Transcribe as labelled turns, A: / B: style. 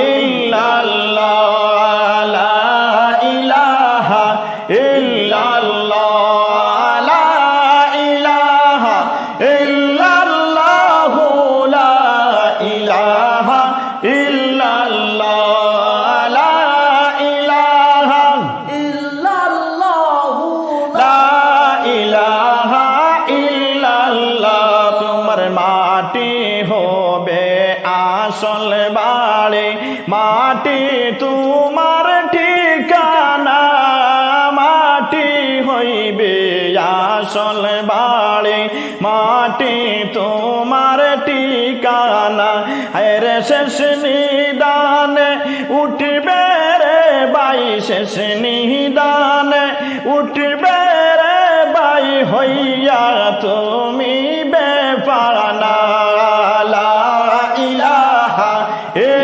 A: ইল্লাল্লাহ লা ইলাহা ইল্লাল্লাহ লা ইলাহা ইল্লাল্লাহু লা ইলাহা ইল্লাল্লাহ লা ইলাহা ইল্লাল্লাহু লা ইলাহা ইল্লাল্লাহ। তোমার মাটি হবে আসল বাড়ি, মাটি তোমার ঠিকানা, মাটি হইবে আসল বাড়ি, মাটি তোমার ঠিকানা। রে শেষ নিদানে উঠবে রে ভাই, শেষ নিদান